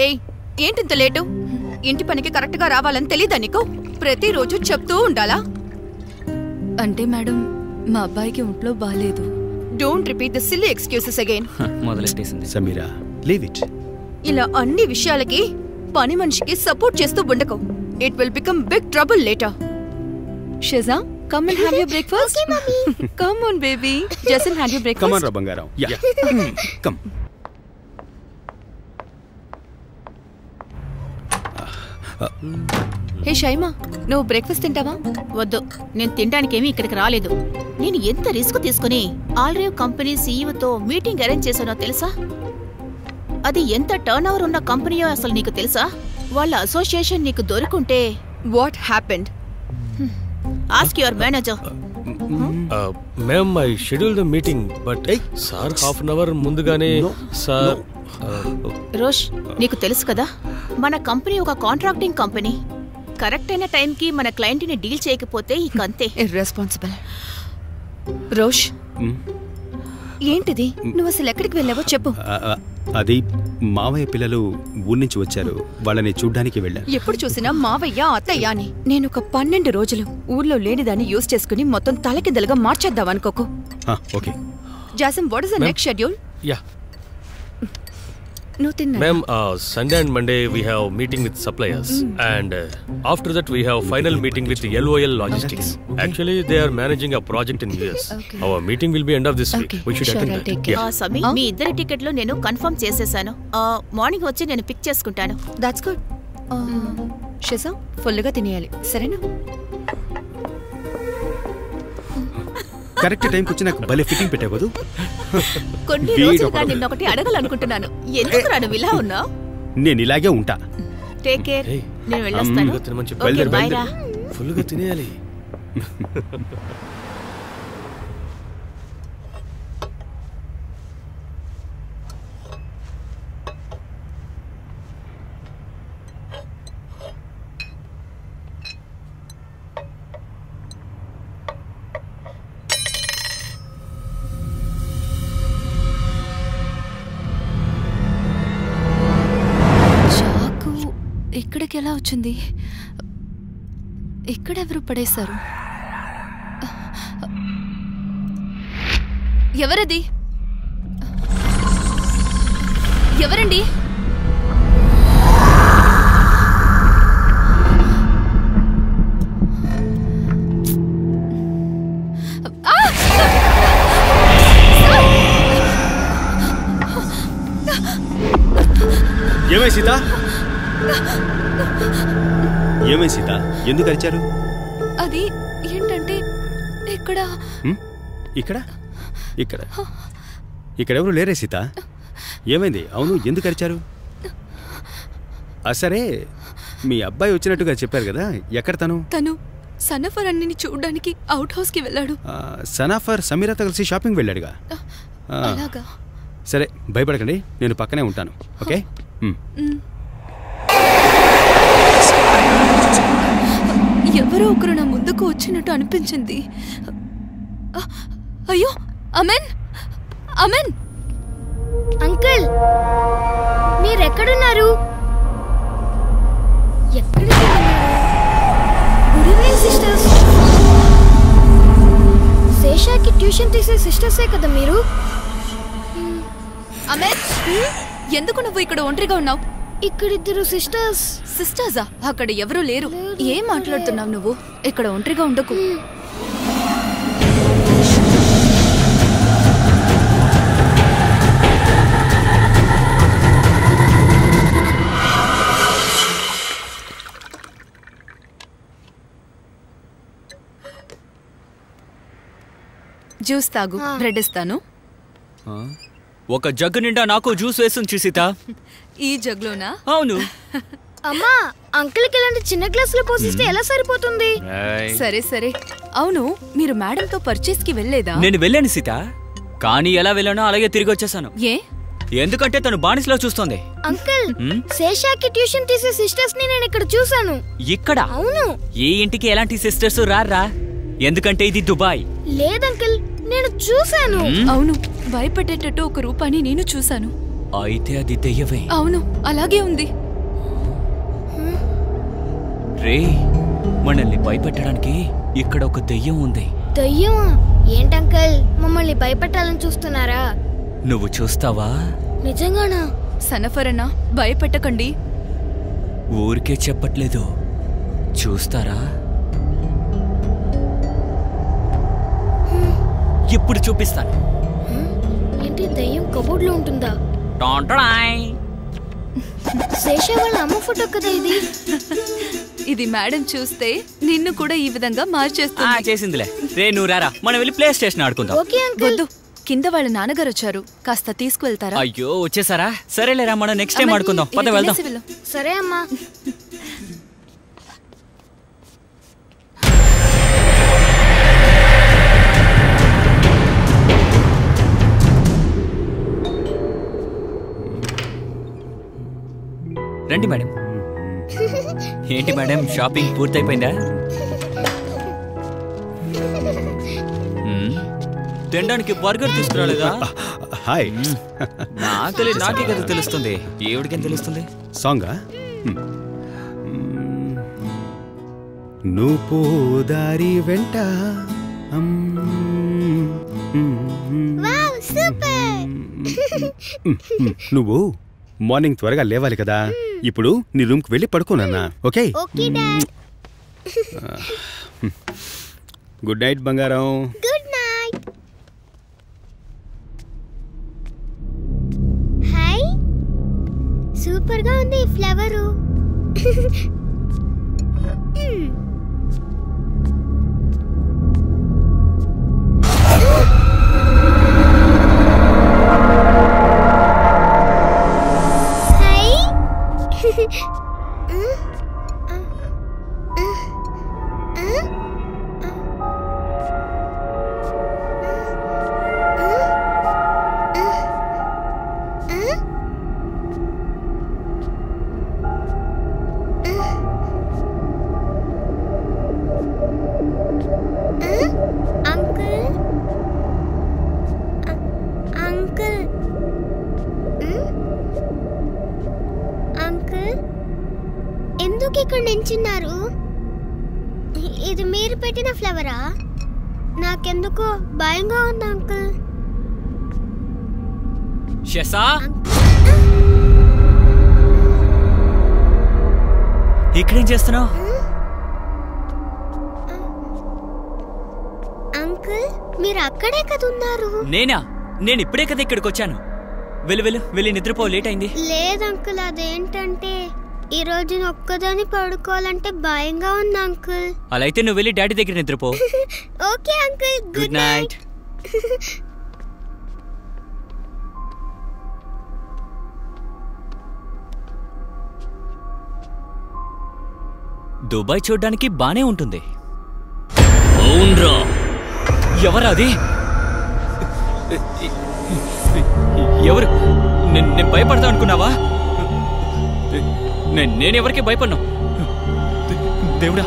ఏయ్, ఏంటింత లేటు? ఇంటి పనికి కరెక్ట్ గా రావాలని తెలీదా నీకు? ప్రతిరోజు చెప్తూ ఉండాలా? అంటే మేడం, మా అబ్బాయికి ఒంట్లో బాలేదు. Don't repeat the silly excuses again. మొదలెట్టేసింది. Sameera, leave it. ఇలా అన్ని విషయాలకి పని మనిషికి సపోర్ట్ చేస్తూ ఉండకు. It will become big trouble later. Sheza, come and have your breakfast. Okay, mommy. Come on, baby. Jason, have your breakfast. Come on, Rabangaram. Yeah. Come. హే షైమా, నువ్వు breakfast తింటావా? వద్దు, నేను తినడానికేమీ ఇక్కడికి రాలేదు. నేను ఎంత రిస్క్ తీసుకుని ఆల్రేవ్ కంపెనీ సీఈఓతో మీటింగ్ అరేంజ్ చేశానో తెలుసా? అది ఎంత టర్న్ ఓవర్ ఉన్న కంపెనీయో అసలు నీకు తెలుసా? వాళ్ళ అసోసియేషన్ నీకు దొరుకుంటే what happened? Ask your manager. Ma'am, I scheduled the meeting, but sir half an hour ముందుగానే sir. రోష్, నీకు తెలుసు కదా, మన కంపెనీ ఒక కాంట్రాక్టింగ్ కంపెనీ. కరెక్ట్ అయిన టైంకి మన క్లయింట్ని డీల్ చేయకపోతే ఇక అంతే. ఇర్రెస్పాన్సిబుల్. రోష్, ఏంటిది? నువ్వు అసలు ఎక్కడికి వెళ్ళావో చెప్పు. అది మావయ్య పిల్లలు ఊరి నుంచి వచ్చారు, వాళ్ళని చూడ్డానికి వెళ్ళాను. ఎప్పుడు చూసినా మావయ్య అత్తయ్య అని. నేను ఒక 12 రోజులు ఊర్లో లేనిదాన్ని యూజ్ చేసుకుని మొత్తం తలకిందలుగా మార్చేద్దాం అనుకోకు. ఓకే జాసమ్, what is the next schedule? Yeah. నువ్వు తిన్నా? Ma'am, Sunday and Monday we have meeting with suppliers, and after that we have final meeting with LOL Logistics. Actually, they are managing a project in US. Our meeting will be end of this week. We should attend that. సమీ, మీ ఇద్దరి టికెట్లు నేను confirm చేసేసాను. Morning వచ్చి నేను pick చేసుకుంటాను. That's good. షెజా, ఫుల్గా తినేయాలి, సరేనా? కరెక్ట్ టైంకి వచ్చి నాకు భలే ఫిట్టింగ్ పెట్టావు. కొన్ని రోజులుగా నిన్నొకటి అడగాలనుకుంటున్నాను. ఎందుకు నువ్వు ఇలా ఉన్నావు? నేను ఇలాగే ఉంటా. Take care. నేను వెళ్ళొస్తాను. ఓకే, బై రా. ఫుల్గా తినేయాలి. ఇక్కడికి ఎలా వచ్చింది? ఇక్కడెవరు పడేశారు? ఎవరది? ఎవరండి? ఏమై సీత? ఏమై సీత, ఎందుకు అరిచారు? అది ఏంటంటే ఇక్కడ ఇక్కడ ఇక్కడ ఇక్కడెవరు లేరే సీత? ఏమైంది? అవును, ఎందుకు అరిచారు? సరే, మీ అబ్బాయి వచ్చినట్టుగా చెప్పారు కదా, ఎక్కడ తను? తను సనఫర్ అన్నిని చూడడానికి అవుట్ హౌస్ కి వెళ్ళాడు. సనాఫర్ సమీరాతో కలిసి షాపింగ్ వెళ్ళాడుగా. అలాగా? సరే, భయపడకండి, నేను పక్కనే ఉంటాను. ఓకే? ఎవరో ఒకరు నా ముందుకు వచ్చినట్టు అనిపించింది. అయ్యో, అమెన్! అమెన్! అంకుల్, మీరెక్కడున్నారు? ఎక్కడికి గుడ్ ఈవినింగ్ సిస్టర్స్. శేషాకి ట్యూషన్ తీసే సిస్టర్సే కదా మీరు? అమెన్, ఎందుకు నువ్వు ఇక్కడ ఒంటరిగా ఉన్నావు? ఇక్కడిద్దరు సిస్టర్స్. సిస్టర్సా? అక్కడ ఎవరూ లేరు. ఏం మాట్లాడుతున్నావు నువ్వు? ఇక్కడ ఒంటరిగా ఉండకు. జ్యూస్ తాగు, బ్రెడ్ ఇస్తాను. ఒక జగ్గు నిండా నాకు జ్యూస్ వేసుంచి సీత. ఈ జగ్లోనా? అవును. అమ్మా, అంకుల్కి ఇలాంటి చిన్న గ్లాసులో పోసిస్తే ఎలా సరిపోతుంది? సరే సరే. అవును, మీరు మేడంతో పర్చేస్ కి వెళ్ళలేదా? నేను వెళ్ళాను సీత, కానీ ఎలా వెళ్ళానో అలాగే తిరిగి వచ్చేసాను. ఏ? ఎందుకంటే తను బానిసలో చూస్తోంది. అంకుల్, శేషాకి ట్యూషన్ తీసే సిస్టర్స్ ని నేను ఇక్కడ చూసాను. ఇక్కడ? అవును. ఏ ఇంటికి ఎలాంటి సిస్టర్స్ రారా, ఎందుకంటే ఇది దుబాయ్. లేదంకుల్, నేను చూసాను. అవును, భయపడేటట్టు ఒక రూపాన్ని నేను చూశాను. అయితే అది దెయ్యమే. అవును, అలాగే ఉంది. రే, మనల్ని భయపెట్టడానికి ఇక్కడ ఒక దెయ్యం ఉంది. దయ్యమా? ఏంటంకల్, మమ్మల్ని భయపెట్టాలని చూస్తున్నారా? నువ్వు చూస్తావా? నిజంగానా? సనఫరన్నా, భయపెట్టకండి. ఊరికే చెప్పట్లేదు, చూస్తారా? ఇప్పుడు చూపిస్తాను. ఏంటి, దయ్యం కబోర్డ్ లో ఉంటుందా? శేష వాళ్ళ అమ్మ ఫోటో కదా ఇది. ఇది మేడం చూస్తే నిన్ను కూడా ఈ విధంగా మార్చేస్తుంది. చేసిందిలే. రే, నువ్వు రారా, మనం వెళ్ళి ప్లే స్టేషన్ ఆడుకుందాం. Okay uncle. వద్దు, కింద వాళ్ళ నాన్నగారు వచ్చారు, కాస్త తీసుకువెళ్తారా? అయ్యో, వచ్చేసారా? సరేలేరా, మనం నెక్స్ట్ టైం ఆడుకుందాం. పద, వెళ్దాం. సరే అమ్మా. రండి మేడం. ఏంటి మేడం, షాపింగ్ పూర్తయిపోయిందా? తినడానికి బర్గర్ తీసుకురాలేదా? హాయ్. నాకే కదా తెలుస్తుంది, ఏవిడికేం తెలుస్తుంది? సాంగా? నువ్వు దారి వెంట నువ్వు మార్నింగ్ త్వరగా లేవాలి కదా. ఇప్పుడు నీ రూమ్కి వెళ్ళి పడుకోనన్నా. ఓకే? గుడ్ నైట్ బంగారం. Good night. హాయ్, సూపర్ గా ఉంది ఈ ఫ్లవరు. ఎందుకు ఇక్కడ నించున్నారు? ఇది మీరు పెట్టిన ఫ్లవరా? నాకెందుకో భయంగా ఉంది అంకుల్. శశా, ఇక్కడేం చేస్తున్నావు? అంకుల్, మీరు అక్కడే కదా ఉన్నారు. నేనా? నేను ఇప్పుడే కదా ఇక్కడికి వచ్చాను. వెళ్ళి నిద్రపో, లేట్ అయింది. లేదు అంకుల్, అదేంటంటే ఈ రోజు ఒక్కదాన్ని పడుకోవాలంటే భయంగా ఉంది అంకుల్. అలా అయితే నువ్వు వెళ్ళి డాడీ దగ్గర నిద్రపో. Okay uncle, good night. Dubai చూడ్డానికి బానే ఉంటుంది. అవునరా? ఎవరా అది? ఎవరు? నేను భయపడతా అనుకున్నావా? నేనెవరికి భయపడ్ను. దేవుడా,